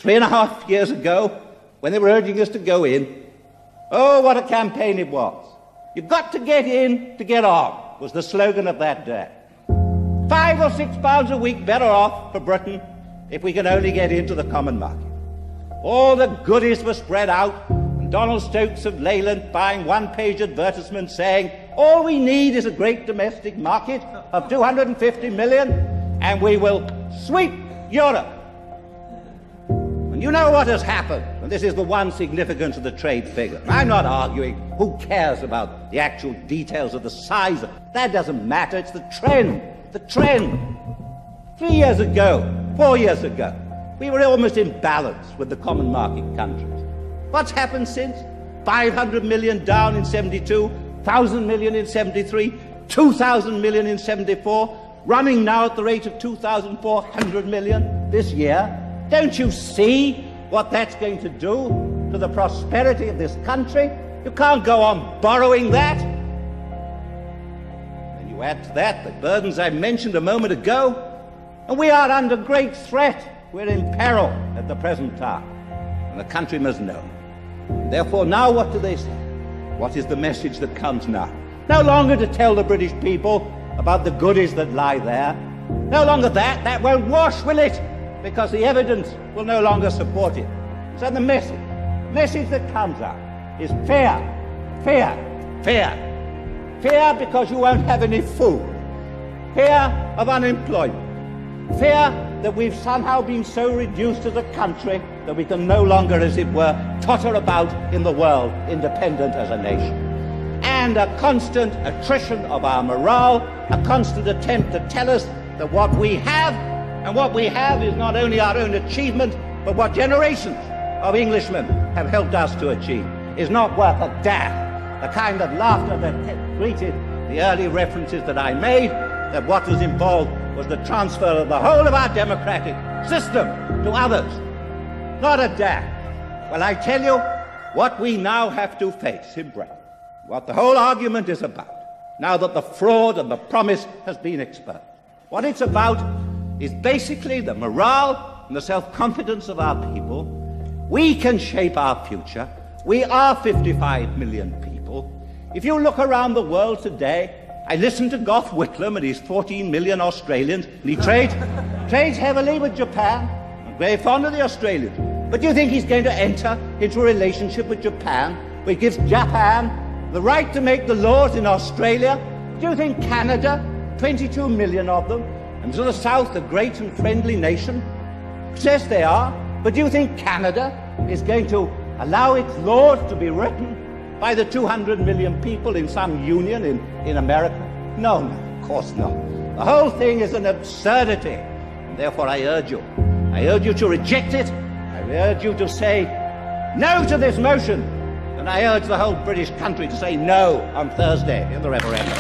3.5 years ago, when they were urging us to go in, oh, what a campaign it was. You've got to get in to get on, was the slogan of that day. £5 or £6 a week better off for Britain if we can only get into the common market. All the goodies were spread out, and Donald Stokes of Leyland buying one-page advertisements saying, all we need is a great domestic market of 250 million, and we will sweep Europe. And you know what has happened, and this is the one significance of the trade figure. I'm not arguing who cares about the actual details of the size of it. That doesn't matter, it's the trend. The trend. 3 years ago, 4 years ago, we were almost in balance with the common market countries. What's happened since? 500 million down in 72, 1,000 million in 73, 2,000 million in 74, running now at the rate of 2,400 million this year. Don't you see what that's going to do to the prosperity of this country? You can't go on borrowing that. And you add to that the burdens I mentioned a moment ago, and we are under great threat. We're in peril at the present time, and the country must know. Therefore, now what do they say? What is the message that comes now? No longer to tell the British people about the goodies that lie there. No longer that. That won't wash, will it? Because the evidence will no longer support it. So the message that comes out is fear, fear, fear. Fear because you won't have any food. Fear of unemployment. Fear that we've somehow been so reduced as a country that we can no longer, as it were, totter about in the world, independent as a nation. And a constant attrition of our morale, a constant attempt to tell us that what we have, and what we have is not only our own achievement, but what generations of Englishmen have helped us to achieve, is not worth a damn. The kind of laughter that greeted the early references that I made, that what was involved was the transfer of the whole of our democratic system to others. Not a damn. Well, I tell you what we now have to face in Britain, what the whole argument is about, now that the fraud and the promise has been exposed. What it's about is basically the morale and the self-confidence of our people. We can shape our future. We are 55 million people. If you look around the world today, I listened to Gough Whitlam and his 14 million Australians, and he trades heavily with Japan. I'm very fond of the Australians. But do you think he's going to enter into a relationship with Japan, which gives Japan the right to make the laws in Australia? Do you think Canada, 22 million of them, and to the south, a great and friendly nation? Yes, they are. But do you think Canada is going to allow its laws to be written by the 200 million people in some union in America? No, of course not. The whole thing is an absurdity. And therefore I urge you to reject it. I urge you to say no to this motion. And I urge the whole British country to say no on Thursday in the referendum.